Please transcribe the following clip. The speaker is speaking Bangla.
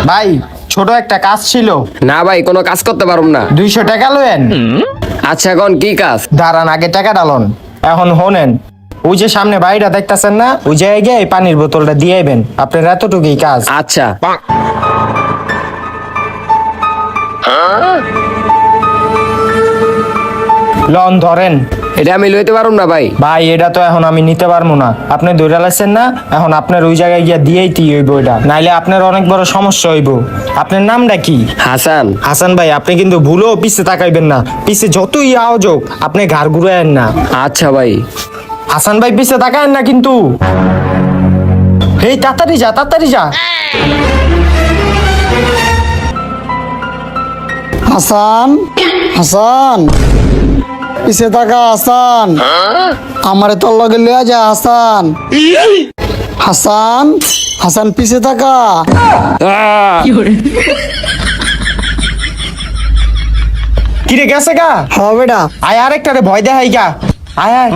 ভাই ছোট একটা কাজ ছিল। না ভাই, কোনো কাজ করতে পারুম না। 200 টাকা লয়েন। আচ্ছা, এখন কি কাজ? দাঁড়ান, আগে টাকা ডালন। এখন হোনেন, ওই যে সামনে বাড়িটা দেখতেছেন না, ওই জায়গায় এই পানির বোতলটা দিয়ে আইবেন। আপনার এতটুকুই কাজ। আচ্ছা। লন ধরেন। এটা আমি লইতে পারুম না ভাই। ভাই এটা তো এখন আমি নিতে পারবো না, আপনি ধরে লাইছেন না, এখন আপনার ওই জায়গায় গিয়া দিয়েই হইব এটা, নাইলে আপনার অনেক বড় সমস্যা হইব। আপনার নামটা কি? হাসান। হাসান ভাই, আপনি কিন্তু ভুলেও পিছে তাকাইবেন না, পিছে যতই আওয়াজ হোক আপনি ঘাড় ঘুরায়েন না। আচ্ছা ভাই। হাসান ভাই পিছে তাকায়েন না কিন্তু। এই তাড়াতাড়ি যা, তাড়াতাড়ি যা। হাসান, হাসান, পিছে থাকা হাসান, আমারে তোর লগে লইয়া যা হাসান। হাসান, হাসান পিছে থাকা। কিরে গেছে গা? হ্যাঁ বেটা। আয় আরেকটারে ভয় দেখাই গা। আয় আয়।